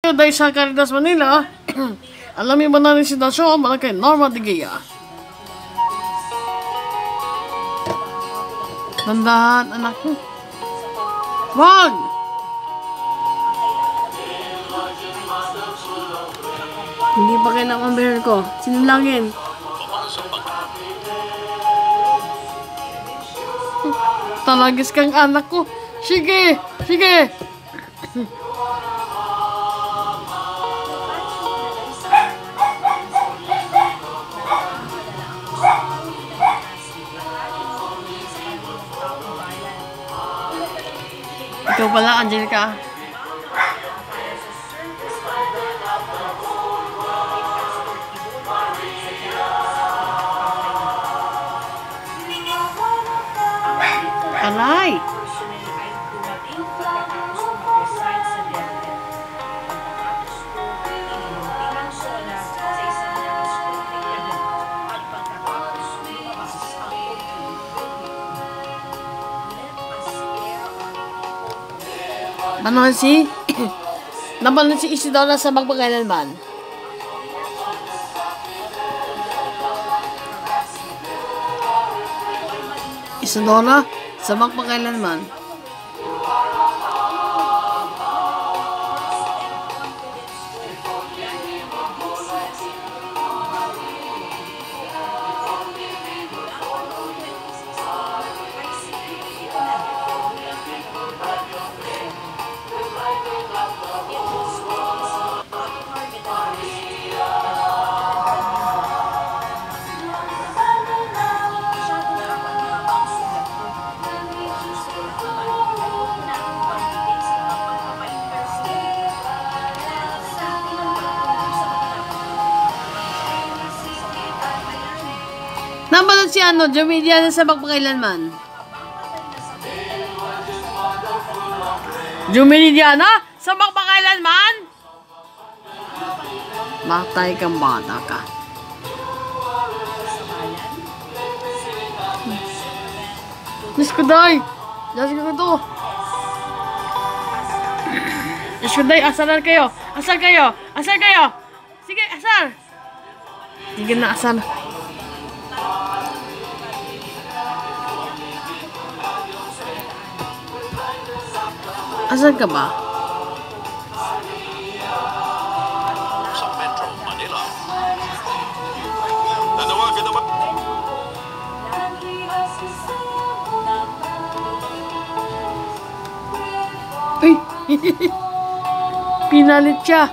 Dahil sa Caritas Manila, alamin mo na rin sitwasyon mula kay Norma Digea. Tandahan, anak ko. Wag! Hindi pa kayo nakamahal ko. Sinulangin. Talagis kang anak ko. Sige! Sige! Ikaw pala, Angelica. Aray! Napanood si Isidora sa Magpakailanman. Isidora sa Magpakailanman. Napanood si Jomediana sa Magpakailanman. Jomediana sa Magpakailanman? Matay kang bata ka. Diyos ko, day! Diyos ko to! Diyos ko, day! Asaran kayo! Asar kayo! Asar kayo! Sige, asar! Sige na, asar. Asan ka ba? Sa Metro Manila. Nanawagan naman. Ay! Pinalit siya.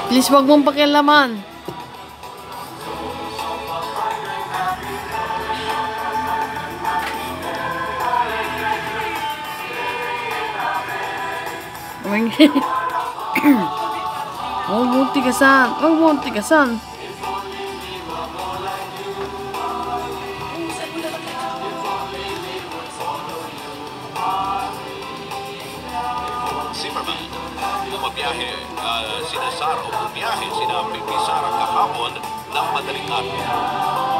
Please, wag mong pakialaman. Huwag mong tigasan. Huwag mong tigasan. Zimmerman, bumabiyahe sina Sara o bumiyahe sina Pipi Sara kahapon ng madaling araw.